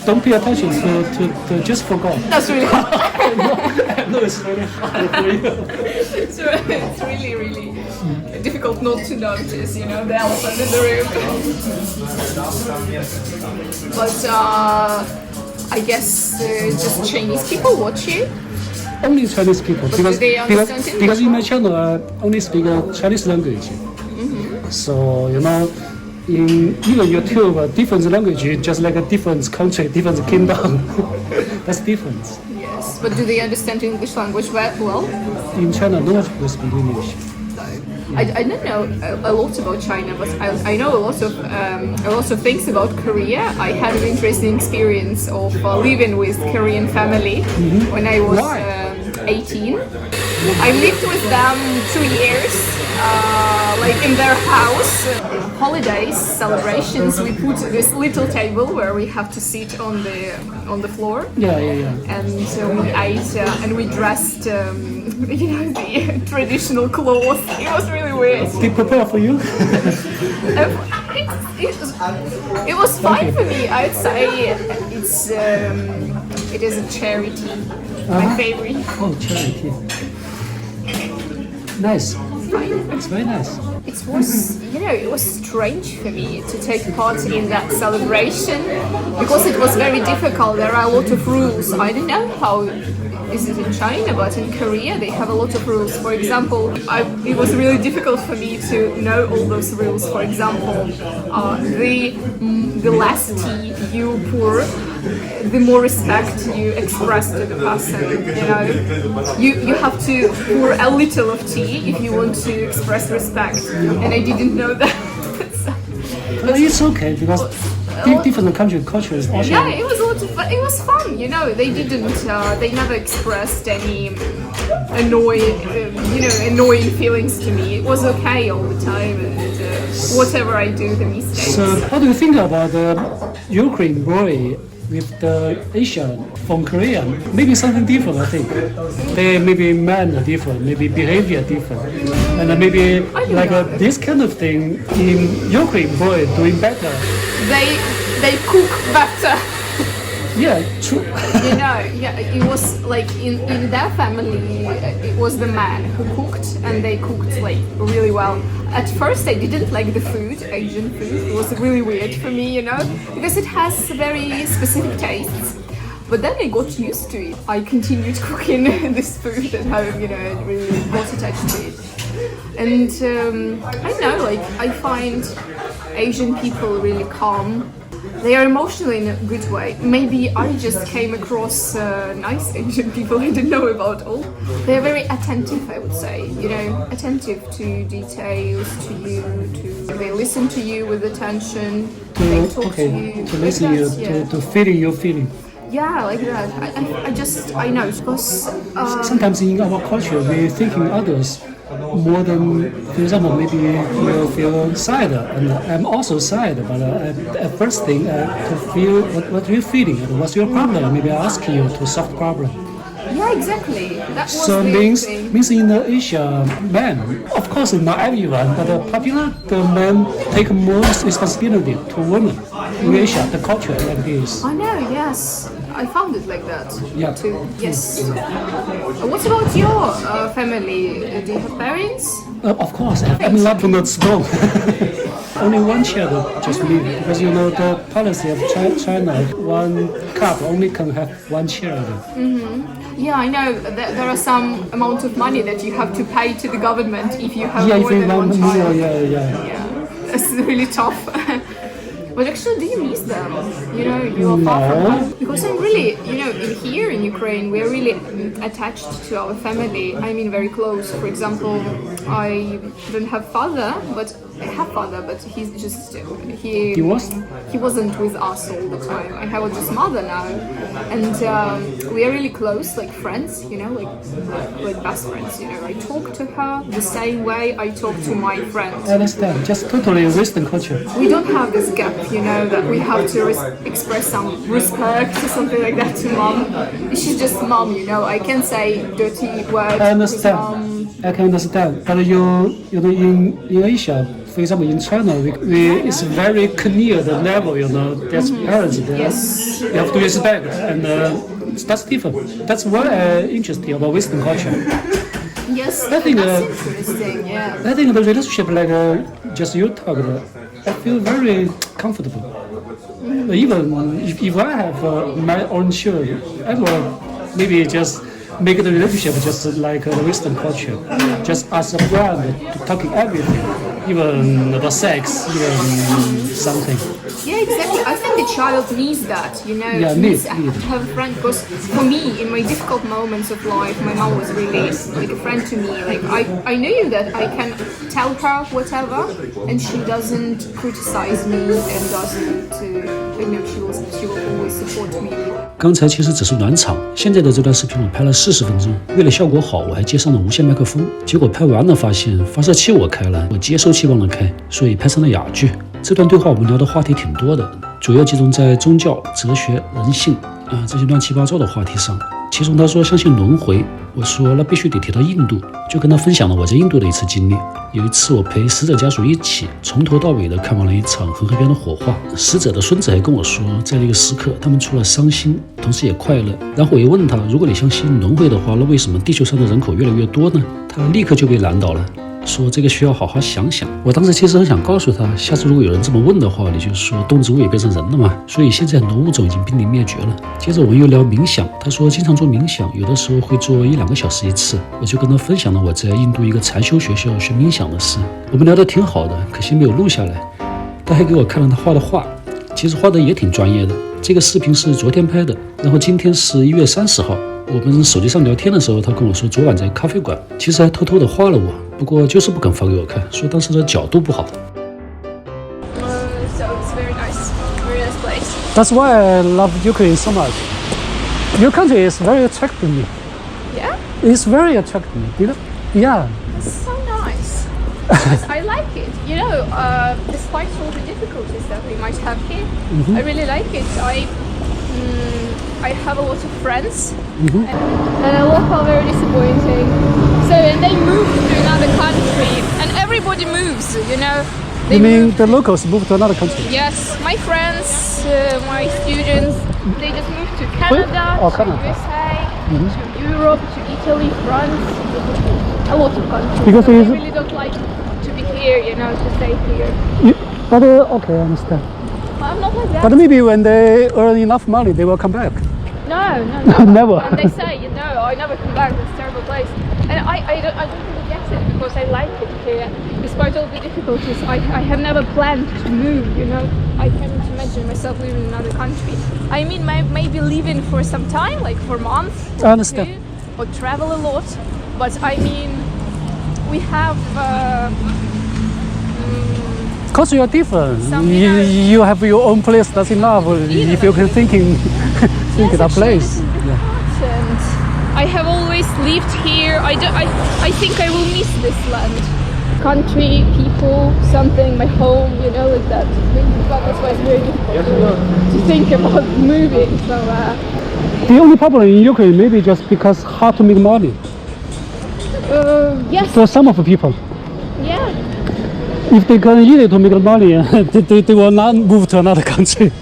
Don't pay attention to just forgot. That's really hard. I know it's really hard for you. It's really difficult not to notice, the elephant in the room. But I guess just Chinese people watch you. Only Chinese people, But do they understand English? because in my channel I only speak Chinese language. So in even YouTube, different language, just like a different country, different kingdom. That's different. Yes, but do they understand English language well? In China, no one will speak English. I don't know a lot about China, but I know a lot of things about Korea. I had an interesting experience of living with Korean family when I was 18. I lived with them 2 years, like in their house. Holidays, celebrations, we put this little table where we have to sit on the floor. Yeah. And we ate and we dressed, the traditional clothes. It was really weird. They prepare for you? It was fine for me. I'd say it is a charity. My favorite. Oh, charity. Nice. Fine. It's very nice. It was strange for me to take part in that celebration because it was very difficult. There are a lot of rules. I don't know how is it in China, but in Korea they have a lot of rules. For example, it was really difficult for me to know all those rules. For example, the less tea you pour, the more respect you express to the person. You have to pour a little of tea if you want to express respect, and I didn't know that. But it's okay because different cultures also. Yeah, it was a lot of fun. It was fun, They didn't. They never expressed any annoying feelings to me. It was okay all the time, and whatever I do, the mistakes. So, how do you think about the Ukraine boy with the Asian from Korea? Maybe something different, I think. They maybe men are different, maybe behavior different, and maybe like this kind of thing in Ukraine boy doing better. They cook better. Yeah, true. It was like in their family, it was the man who cooked, and they cooked like really well. At first, I didn't like the food, Asian food. It was really weird for me, because it has very specific tastes. But then I got used to it. I continued cooking this food at home, and really got attached to it. And I know, I find Asian people really calm. They are emotional in a good way. Maybe I just came across nice Asian people I didn't know about all. They are very attentive, I would say. Attentive to details, to you. They listen to you with attention. They talk to you. To listen you, to feeling your feeling. Yeah, like that. I know because sometimes in our culture we thinking others more than, for example, maybe you feel sad, and I'm also sad, but at first thing to feel what are you feeling, what's your problem? Maybe I ask you to solve the problem. Yeah, exactly. That was so the means thing. means in the Asia, men, of course not everyone, but popular the men take more responsibility to women in Asia, the culture like this. I know, yes. I found it like that Yeah. too. Yes. What about your family? Do you have parents? Of course, I'm not strong. Only one child, just me, because the policy of China, one couple only can have one child. Yeah, I know. There are some amount of money that you have to pay to the government if you have Yeah, more if you than want one more, child. yeah. It's really tough. But actually, do you miss them? You are far from home. Because I'm really, here in Ukraine, we're really attached to our family. I mean, very close. For example, I don't have father, but I have father, but he's just He was? He wasn't with us all the time. I have just mother now, and we are really close, like friends. Like best friends. I talk to her the same way I talk to my friends. I understand, just totally Western culture. We don't have this gap, that we have to express some respect or something like that to mom. She's just mom, I can say dirty words. I understand. I can understand. But in Asia, for example, in China, it's very clear the level, that's parents. Yes. You have to respect, and that's different. That's very interesting about Western culture. Yes, I think, that's interesting. Yeah. I think the relationship, like just you talked, I feel very comfortable. Even if I have my own children, I will maybe just make the relationship just like the Western culture, just as a friend, talking everything, even about sex, even something. Yeah, exactly. I think the child needs that, Yeah, needs need. to have a friend. Because for me, in my difficult moments of life, my mom was really like a friend to me. Like I knew that I can tell her whatever, and she doesn't criticize me and doesn't, she will always support me. 刚才其实只是暖场，现在的这段视频我拍了40分钟，为了效果好，我还接上了无线麦克风。结果拍完了发现发射器我开了，我接收器忘了开，所以拍成了哑剧。这段对话我们聊的话题挺多的，主要集中在宗教、哲学、人性这些乱七八糟的话题上。其中他说相信轮回，我说那必须得提到印度，就跟他分享了我在印度的一次经历。有一次我陪死者家属一起从头到尾的看完了一场恒河边的火化，死者的孙子还跟我说，在那个时刻他们除了伤心，同时也快乐。然后我又问他，如果你相信轮回的话，那为什么地球上的人口越来越多呢？他立刻就被难倒了。说这个需要好好想想。我当时其实很想告诉他，下次如果有人这么问的话，你就说动植物也变成人了嘛。所以现在很多物种已经濒临灭绝了。接着我们又聊冥想，他说经常做冥想，有的时候会做1-2个小时一次。我就跟他分享了我在印度一个禅修学校学冥想的事。我们聊得挺好的，可惜没有录下来。他还给我看了他画的画，其实画的也挺专业的。这个视频是昨天拍的，然后今天是1月30号。我们手机上聊天的时候，他跟我说昨晚在咖啡馆，其实还偷偷的画了我，不过就是不肯发给我看，说当时的角度不好。So it's very nice place. That's why I love Ukraine so much. Your country is very attractive to me. Yeah, It's very attractive to me. Yeah. it's so nice. I like it. Despite all the difficulties that we might have here, I really like it. I have a lot of friends, and I love how very disappointing. So, and they moved to another country, and everybody moves, They You mean moved- the locals move to another country? Yes, my friends, my students, they just moved to Canada, Oh, to Canada. USA, to Europe, to Italy, France, a lot of countries. Because so it's- they really don't like to be here, to stay here. But okay, I understand. I'm not like that. But maybe when they earn enough money, they will come back. No. Never. And they say, I never come back. It's a terrible place. And I don't really get it because I like it here. Despite all the difficulties, I have never planned to move. I can't imagine myself living in another country. I mean, maybe living for some time, like for months. I understand. Or travel a lot. But I mean, we have. Because you are different. Some, You have your own place. That's enough. If you can think Yes, that actually, place. this is important. I have always lived here. I think I will miss this land. Country, people, something, my home, like that. But that's why it's very difficult to think about moving. So, The only problem in Ukraine maybe just because hard to make money yes, for some of the people. yeah. If they can easy to make money, they will not move to another country.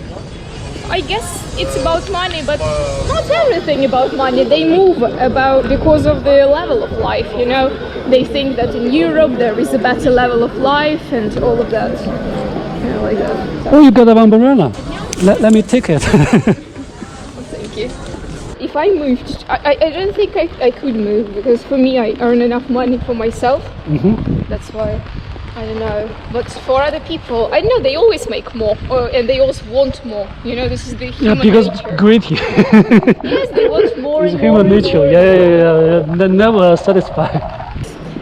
I guess it's about money, but not everything about money. They move because of the level of life, They think that in Europe there is a better level of life and all of that. Like that. So, Oh, you got an umbrella. Let me take it. thank you. If I moved, I don't think I could move because for me I earn enough money for myself. That's why. I don't know, but for other people, I know they always make more, and they always want more. This is the human Because nature. greedy. Yes, they want more It's and human more. nature. And more. Yeah. They're never satisfied.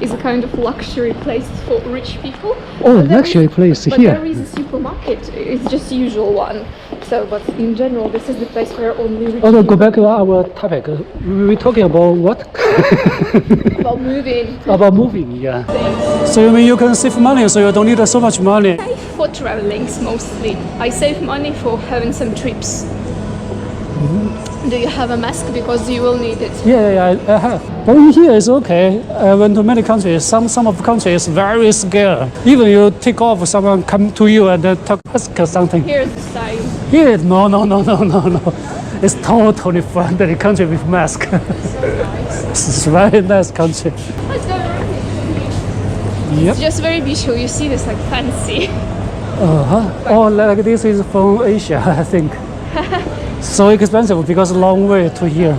It's a kind of luxury place for rich people. Oh, But there luxury is- place But here. there is a supermarket. It's just the usual one. So, but in general, this is the place where only rich Also, people go back to our topic. We're talking about what? about moving. About moving, yeah. So you mean you can save money, so you don't need so much money. For traveling mostly. I save money for having some trips. Do you have a mask? Because you will need it. Yeah, I have. But in here it's okay. I went to many countries. Some of the countries very scared. Even you take off, someone come to you and talk ask something. Here's the sign. Here, no. It's totally friendly country with mask. It's a very nice country. Let's go around it. Yep. It's just very beautiful. You see this like fancy. Oh, like this is from Asia, I think. So expensive because long way to here.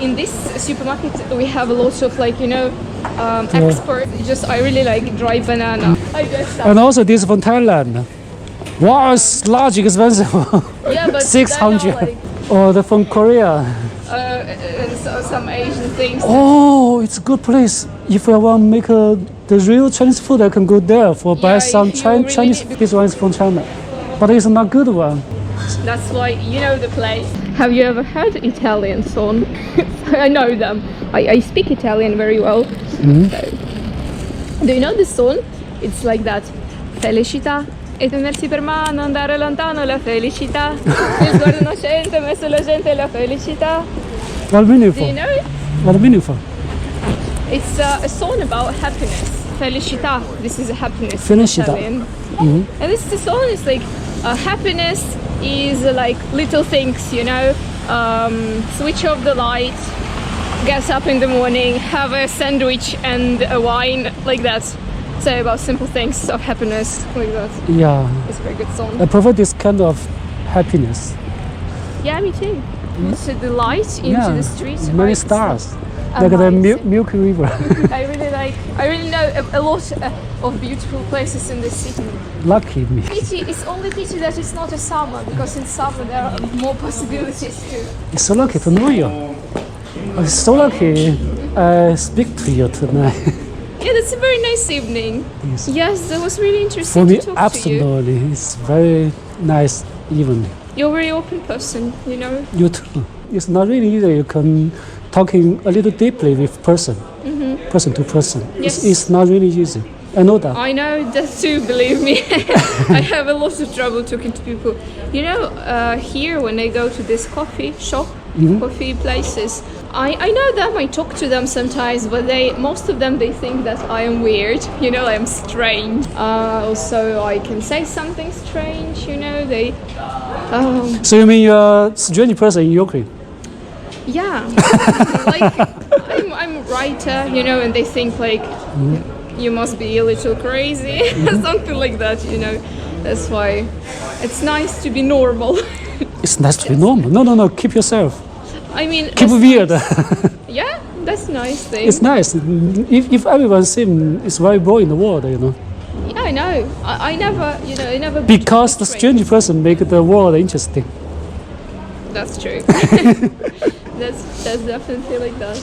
In this supermarket, we have a lot of like exports. I really like dry banana. I guess. And also this from Thailand. Wow, it's large, expensive. Yeah, but 600. like, Oh, the from Korea. and so some Asian things. Oh, it's a good place. If I want to make the real Chinese food, I can go there for buy Yeah, some if you really Chinese. need- This one is from China, but it's not good one. That's why you know the place. Have you ever heard Italian song? I know them. I speak Italian very well. So, do you know the song? It's like that. Felicità e tenersi per mano, andare lontano la felicità. Il sguardo innocente messo la gente la felicità. What Do meaningful? you know it? What meaningful? It's a song about happiness. Felicità. This is a happiness. Felicità. In Italian. And this the song is like happiness is like little things, you know. Switch off the light, get up in the morning, have a sandwich and a wine, like that. So about simple things of happiness, like that. Yeah, It's a very good song. I prefer this kind of happiness. Yeah, me too. So the light into the streets. many right? stars, like the Amazing. Milky River. I really know a lot of beautiful places in this city. Lucky me. It's only pity that it's not a summer, because in summer there are more possibilities too. It's so lucky to know you. I'm so lucky I speak to you tonight. Yeah, that's a very nice evening. Yes. Yes, that was really interesting For me, to talk to you. absolutely, it's very nice evening. You're a very open person, you know. You too. It's not really easy. You can talking a little deeply with person, person to person. Yes. It's not really easy. I know that. I know that too, believe me. I have a lot of trouble talking to people. You know, here when I go to this coffee shop, coffee places, I know them, I talk to them sometimes, but most of them, they think that I am weird, you know, I'm strange. Also, I can say something strange, you know, So you mean you're a strange person in Ukraine? yeah, like, I'm a writer, you know, and they think like, you must be a little crazy, something like that, you know. That's why it's nice to be normal. It's nice to be normal. No, keep yourself. I mean, Keep that's weird. nice. Yeah, that's nice thing. It's nice. If everyone seems it's very boring in the world, you know. Yeah, I know. I never. Because the strange person make the world interesting. That's true. that's definitely like that.